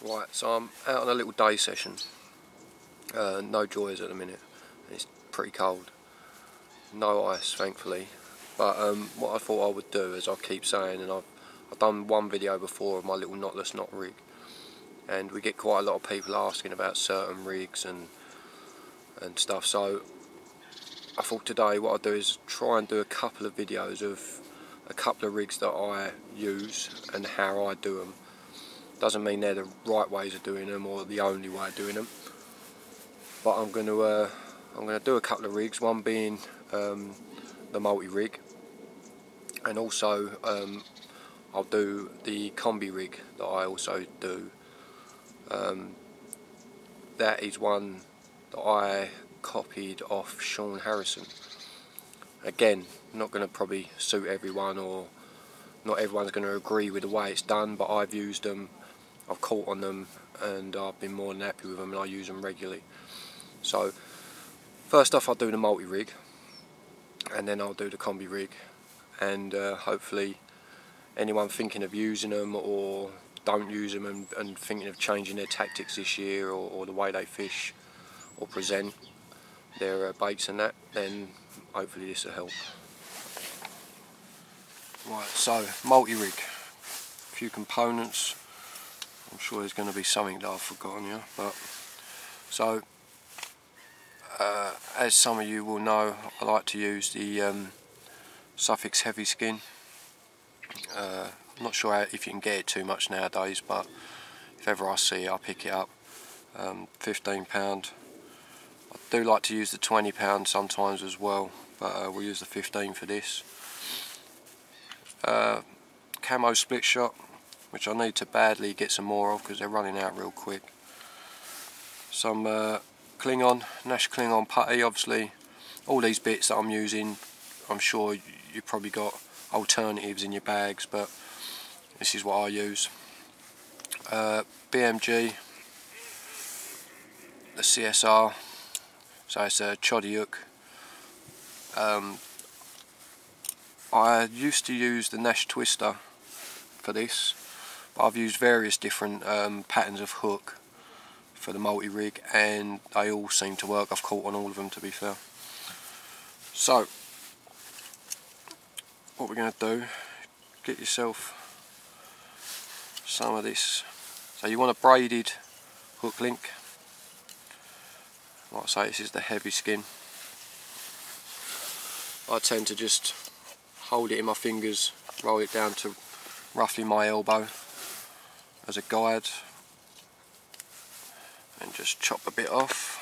Right, so I'm out on a little day session. No joys at the minute. It's pretty cold. No ice, thankfully. But what I thought I would do, as I keep saying, and I've done one video before of my little knotless knot rig, and we get quite a lot of people asking about certain rigs and stuff. So I thought today what I'd do is try and do a couple of videos of a couple of rigs that I use and how I do them. Doesn't mean they're the right ways of doing them or the only way of doing them, but I'm going to do a couple of rigs, one being the multi-rig, and also I'll do the combi rig that I also do. That is one that I copied off Sean Harrison. Again, not going to probably suit everyone, or not everyone's going to agree with the way it's done, but I've used them, I've caught on them, and I've been more than happy with them, and I use them regularly. So first off, I'll do the multi-rig, and then I'll do the combi rig, and hopefully anyone thinking of using them or don't use them and thinking of changing their tactics this year, or the way they fish or present their baits and that, then hopefully this will help. Right, so multi-rig, a few components. I'm sure there's going to be something that I've forgotten here, but so as some of you will know, I like to use the Suffix heavy skin. I'm not sure if you can get it too much nowadays, but if ever I see it, I'll pick it up. 15 pound. I do like to use the 20 pound sometimes as well, but we'll use the 15 for this. Camo split shot, which I need to badly get some more of because they're running out real quick. Some Klingon, Nash Klingon putty. Obviously all these bits that I'm using, I'm sure you've probably got alternatives in your bags, but this is what I use. BMG, the CSR, so it's a choddy hook. I used to use the Nash Twister for this, but I've used various different patterns of hook for the multi-rig, and they all seem to work. I've caught on all of them, to be fair. So what we're going to do, get yourself some of this. So you want a braided hook link. Like I say, this is the heavy skin. I tend to just hold it in my fingers, roll it down to roughly my elbow as a guide, and just chop a bit off.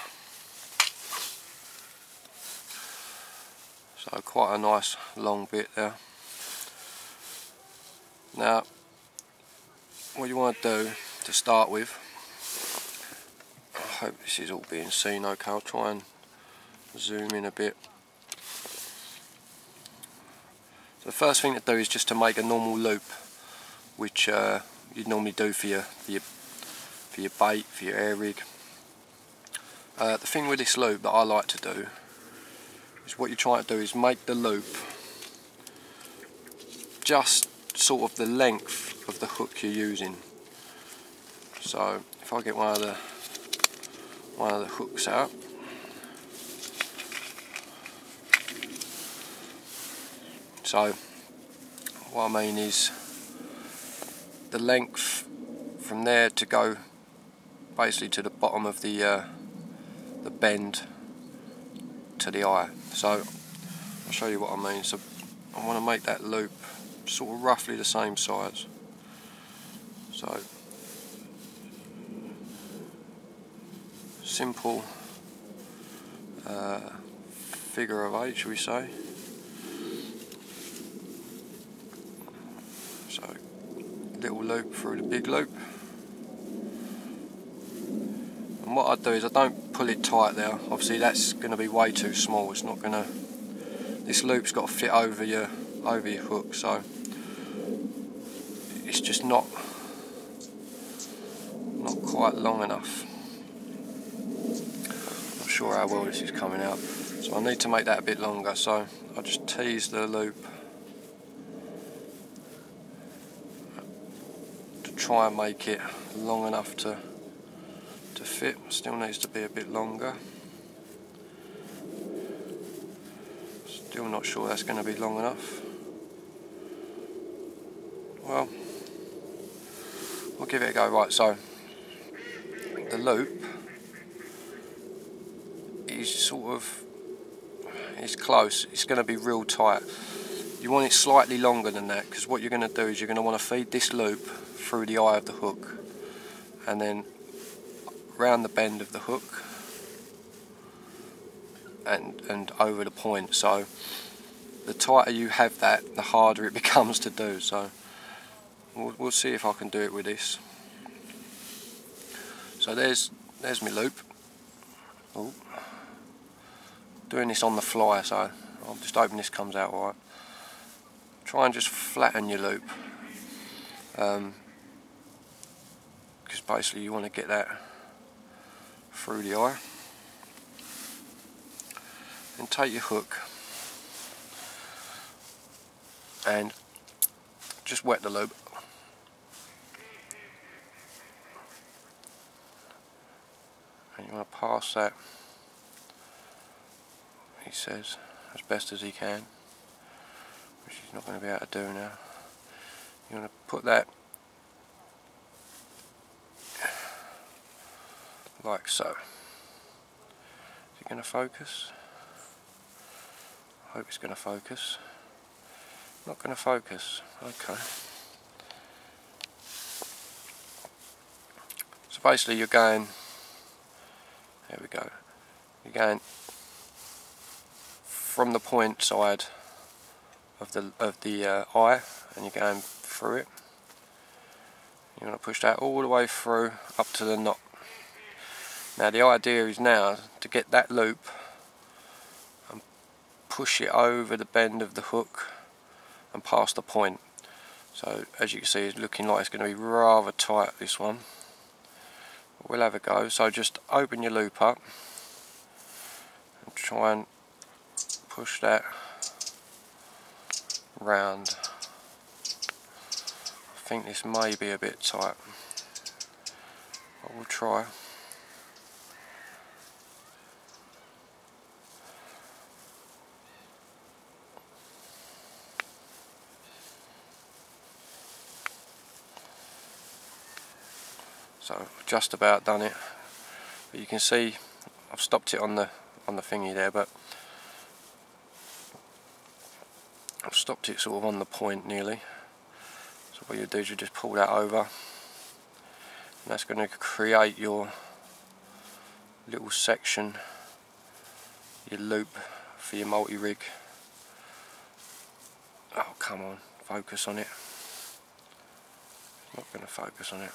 So quite a nice long bit there. Now what you want to do to start with, I hope this is all being seen okay, I'll try and zoom in a bit. So the first thing to do is just to make a normal loop, which you'd normally do for your bait, for your air rig. The thing with this loop that I like to do is, what you're trying to do is make the loop just sort of the length of the hook you're using. So if I get one of the hooks out, so what I mean is the length from there to go basically to the bottom of the bend to the eye. So I'll show you what I mean. So I want to make that loop sort of roughly the same size. So simple figure of 8, shall we say. So little loop through the big loop, and what I do is I don't pull it tight there. Obviously that's going to be way too small. It's not going to. This loop's got to fit over your hook, so it's just not quite long enough. Not sure how well this is coming out, so I need to make that a bit longer. So I'll just tease the loop to try and make it long enough to fit. Still needs to be a bit longer. Still not sure that's going to be long enough. Well, we'll give it a go. Right, so the loop is it's close. It's going to be real tight. You want it slightly longer than that, because what you're going to do is you're going to want to feed this loop through the eye of the hook and then round the bend of the hook and over the point. So the tighter you have that, the harder it becomes to do. So we'll see if I can do it with this. So there's my loop. Oh, doing this on the fly, so I'm just hoping this comes out alright. Try and just flatten your loop, because basically you want to get that through the eye. And take your hook and just wet the loop. And you want to pass that, he says, as best as he can, which he's not going to be able to do now. You want to put that like so. Is it going to focus? I hope it's going to focus. Not going to focus. Okay. So basically you're going, there we go, you're going from the point side of the eye, and you're going through it. You want to push that all the way through up to the knot. Now the idea is now to get that loop and push it over the bend of the hook and past the point. So as you can see, it's looking like it's going to be rather tight, this one. We'll have a go. So just open your loop up and try and push that round. I think this may be a bit tight, but we'll try. So just about done it, but you can see I've stopped it on the thingy there, but I've stopped it sort of on the point nearly. So what you do is you just pull that over, and that's going to create your little section, your loop for your multi-rig. Oh come on, focus on it. Not going to focus on it.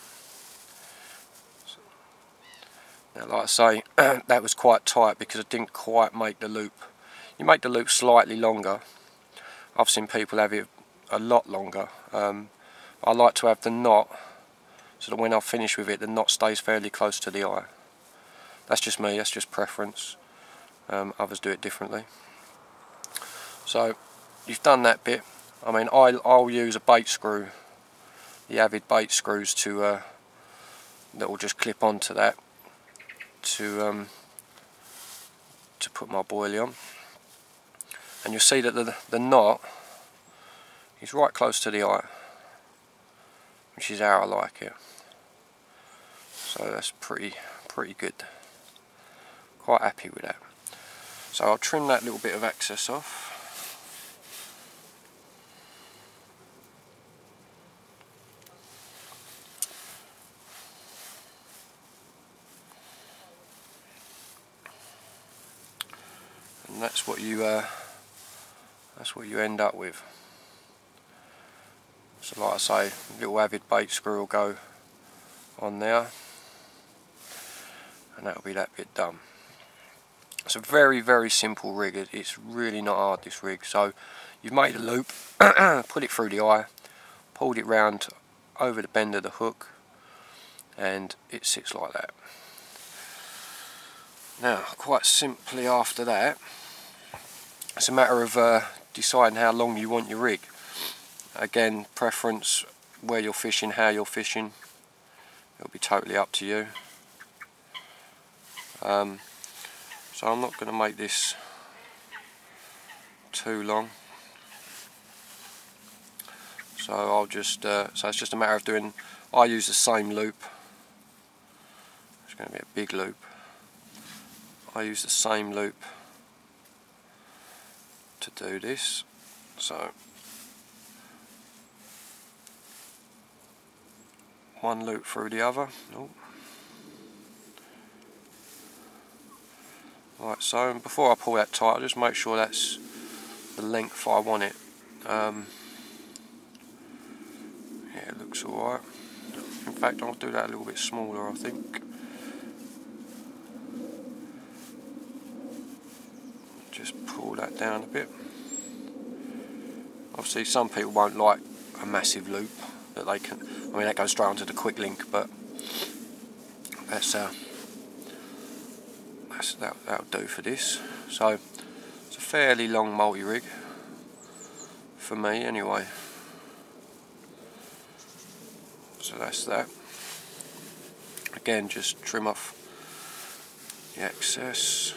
Now, like I say, that was quite tight because I didn't quite make the loop. You make the loop slightly longer. I've seen people have it a lot longer. I like to have the knot so that when I finish with it, the knot stays fairly close to the eye. That's just me, that's just preference. Others do it differently. So you've done that bit. I mean, I'll use a bait screw, the Avid bait screws that will just clip onto that to put my boilie on, and you'll see that the knot is right close to the eye, which is how I like it. So that's pretty good. Quite happy with that. So I'll trim that little bit of excess off. And that's what you end up with. So like I say, little Avid bait screw will go on there, and that'll be that bit done. It's a very simple rig. It's really not hard, this rig. So you've made a loop, put it through the eye, pulled it round over the bend of the hook, and it sits like that. Now, quite simply after that, it's a matter of deciding how long you want your rig. Again, preference, where you're fishing, how you're fishing. It'll be totally up to you. So I'm not going to make this too long. So I'll just, so it's just a matter of doing, I use the same loop. It's going to be a big loop. I use the same loop to do this. So one loop through the other. Oh. Like so, and before I pull that tight, I'll just make sure that's the length I want it. Yeah, it looks alright. In fact, I'll do that a little bit smaller, I think. Just pull that down a bit. Obviously, some people won't like a massive loop that they can. I mean, that goes straight onto the quick link, but that'll do for this. So it's a fairly long multi-rig for me anyway. So that's that. Again, just trim off the excess.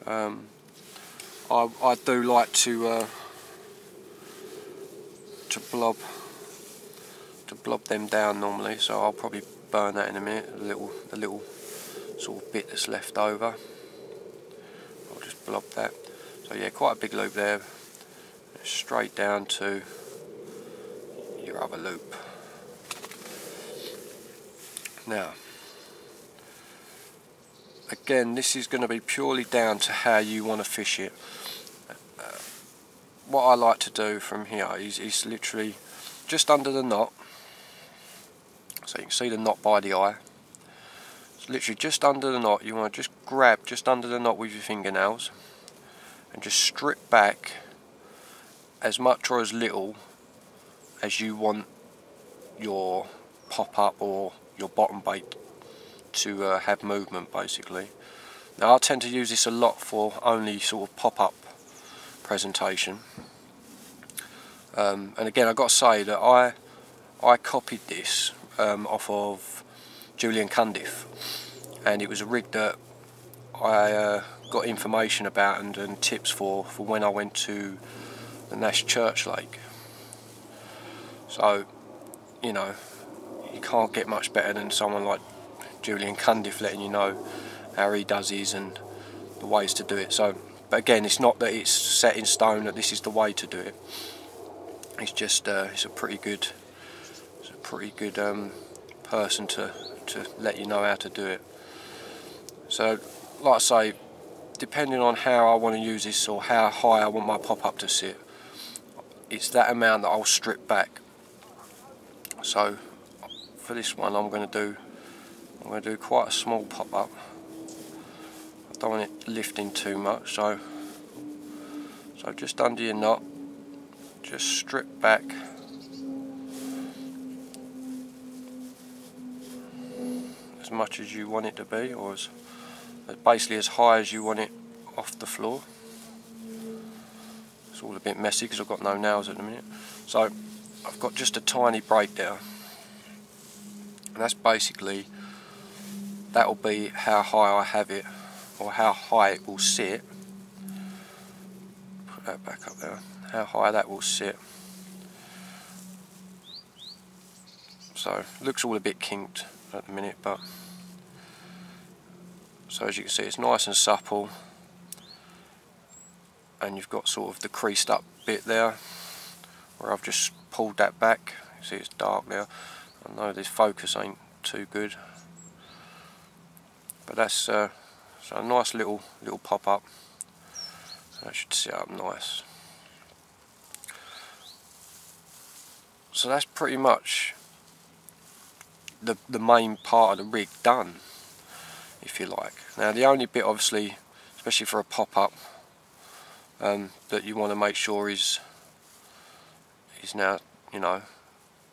I do like to blob them down normally, so I'll probably burn that in a minute. The little sort of bit that's left over, I'll just blob that. So yeah, quite a big loop there, straight down to your other loop. Now again, this is going to be purely down to how you want to fish it. What I like to do from here is literally just under the knot, so you can see the knot by the eye. It's literally just under the knot. You want to just grab just under the knot with your fingernails and just strip back as much or as little as you want your pop-up or your bottom bait to have movement, basically. Now I tend to use this a lot for only sort of pop-up presentation, and again I've got to say that I copied this off of Julian Cundiff, and it was a rig that I got information about and tips for when I went to the Nash Church Lake. So you know, you can't get much better than someone like Julian Cundiff letting you know how he does his and the ways to do it. So, but again, it's not that it's set in stone that this is the way to do it. It's just it's a pretty good person to let you know how to do it. So, like I say, depending on how I want to use this or how high I want my pop-up to sit, it's that amount that I'll strip back. So for this one, I'm going to do quite a small pop-up. I don't want it lifting too much, so just under your knot, just strip back as much as you want it to be, or as basically as high as you want it off the floor. It's all a bit messy because I've got no nails at the minute. So I've got just a tiny break there, and that's basically, that'll be how high I have it, or how high it will sit. Put that back up there, how high that will sit. So it looks all a bit kinked at the minute, but so as you can see, it's nice and supple, and you've got sort of the creased up bit there where I've just pulled that back. You see it's dark there. I know this focus ain't too good, but that's so a nice little pop-up. That should sit up nice. So that's pretty much the main part of the rig done, if you like. Now the only bit, obviously, especially for a pop-up, that you want to make sure is now, you know,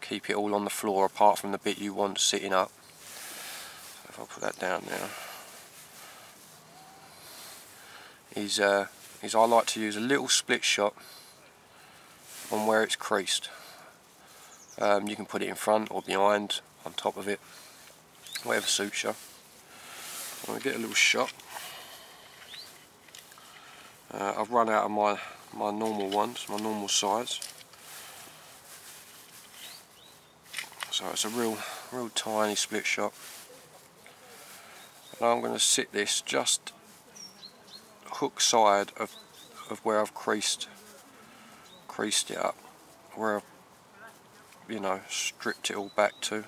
keep it all on the floor apart from the bit you want sitting up. So if I put that down now, is I like to use a little split shot on where it's creased. You can put it in front or behind, on top of it, whatever suits you. I'm going to get a little shot. I've run out of my normal ones, my normal size. So it's a real tiny split shot. And I'm going to sit this just hook side of where I've creased it up, where I've, you know, stripped it all back to.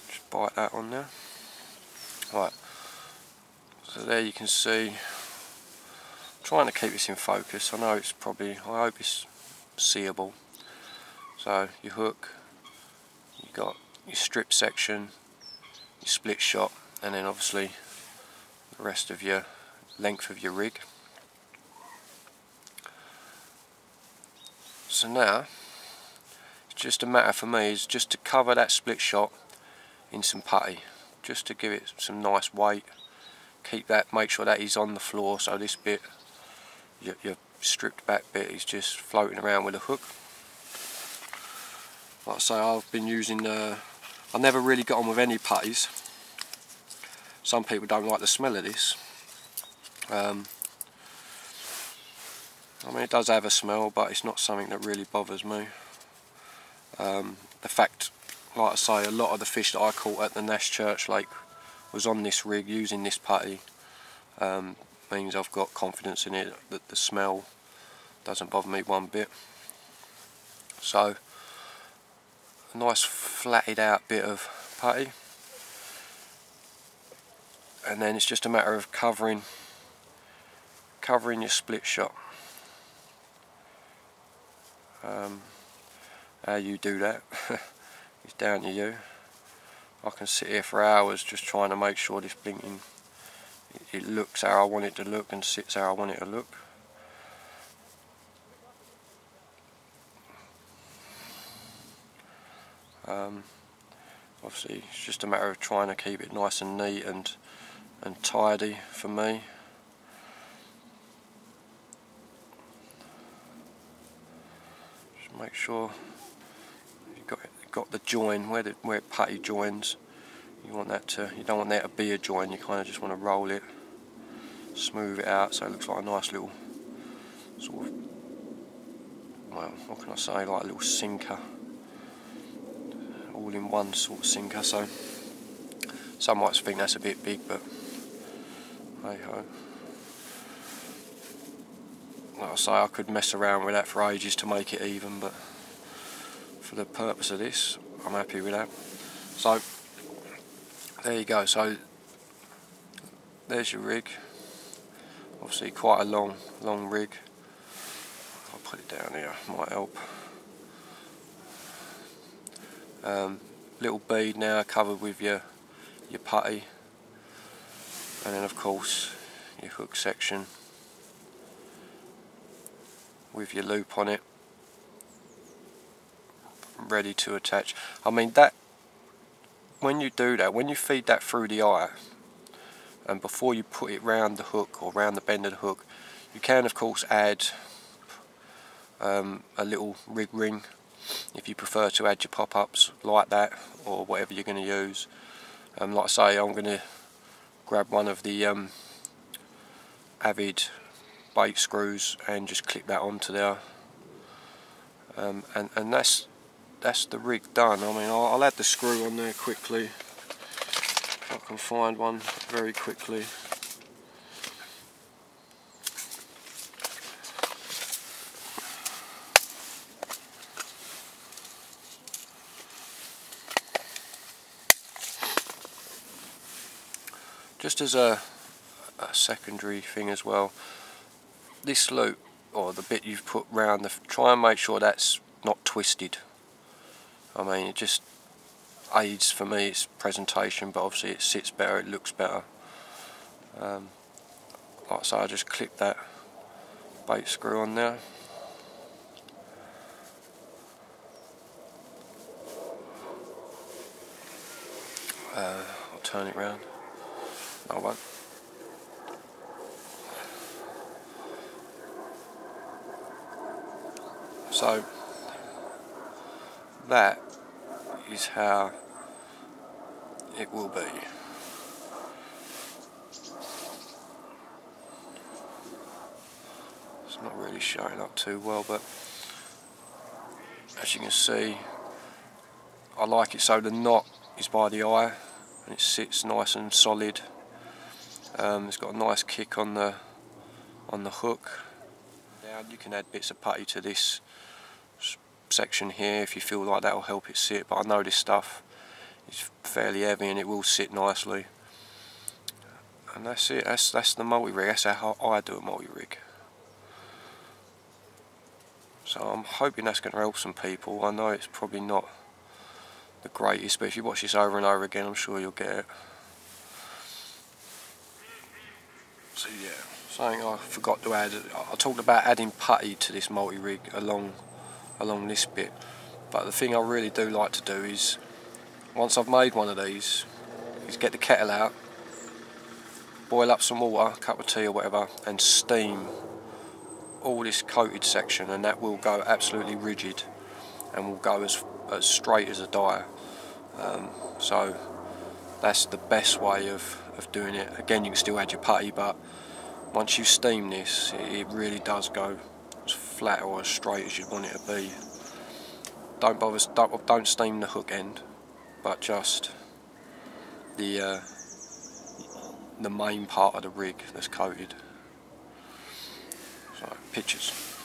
Just bite that on there. Right, so there you can see, I'm trying to keep this in focus. I know it's probably, I hope it's seeable. So you hook, you got your strip section, your split shot, and then obviously the rest of your length of your rig. So now it's just a matter for me is just to cover that split shot in some putty, just to give it some nice weight. Keep that, make sure that is on the floor, so this bit, your stripped back bit, is just floating around with a hook. Like I say, I've been using, I never really got on with any putties. Some people don't like the smell of this. I mean, it does have a smell, but it's not something that really bothers me. The fact, like I say, a lot of the fish that I caught at the Nash Church Lake was on this rig using this putty. Means I've got confidence in it that the smell doesn't bother me one bit. So a nice flatted out bit of putty, and then it's just a matter of covering your split shot. How you do that is down to you. I can sit here for hours just trying to make sure this blinking, it looks how I want it to look and sits how I want it to look. Obviously it's just a matter of trying to keep it nice and neat and tidy for me. Just make sure you've got the join where it putty joins. You want that to, you don't want there to be a join, you kind of just want to roll it, smooth it out so it looks like a nice little sort of, well, what can I say, like a little sinker, all in one sort of sinker. So some might think that's a bit big, but hey ho. Like I say, I could mess around with that for ages to make it even, but for the purpose of this, I'm happy with that. So there you go. So there's your rig. Obviously quite a long rig. I'll put it down here, might help. Little bead now covered with your putty, and then of course your hook section with your loop on it, ready to attach. I mean, that when you do that, when you feed that through the eye, and before you put it round the hook or round the bend of the hook, you can of course add a little rig ring if you prefer to add your pop-ups like that, or whatever you're going to use. Like I say, I'm going to grab one of the Avid bait screws and just clip that onto there, and that's the rig done. I mean, I'll add the screw on there quickly if I can find one very quickly. Just as a secondary thing as well, this loop, or the bit you've put round, try and make sure that's not twisted. I mean, it just aids for me its presentation, but obviously it sits better, it looks better. Like I say, I just clip that bait screw on there. I'll turn it round. No, I won't. So that is how it will be. It's not really showing up too well, but as you can see, I like it so the knot is by the eye and it sits nice and solid. It's got a nice kick on the hook. Now you can add bits of putty to this section here if you feel like that will help it sit, but I know this stuff is fairly heavy and it will sit nicely. And that's it, that's the multi-rig, that's how I do a multi-rig. So I'm hoping that's going to help some people. I know it's probably not the greatest, but if you watch this over and over again I'm sure you'll get it. So yeah, something I forgot to add, I talked about adding putty to this multi-rig along this bit, but the thing I really do like to do is, once I've made one of these, is get the kettle out, boil up some water, a cup of tea or whatever, and steam all this coated section, and that will go absolutely rigid and will go as straight as a die. So that's the best way of doing it. Again, you can still add your putty, but once you steam this, it really does go as flat or as straight as you want it to be. Don't steam the hook end, but just the main part of the rig that's coated. So pictures.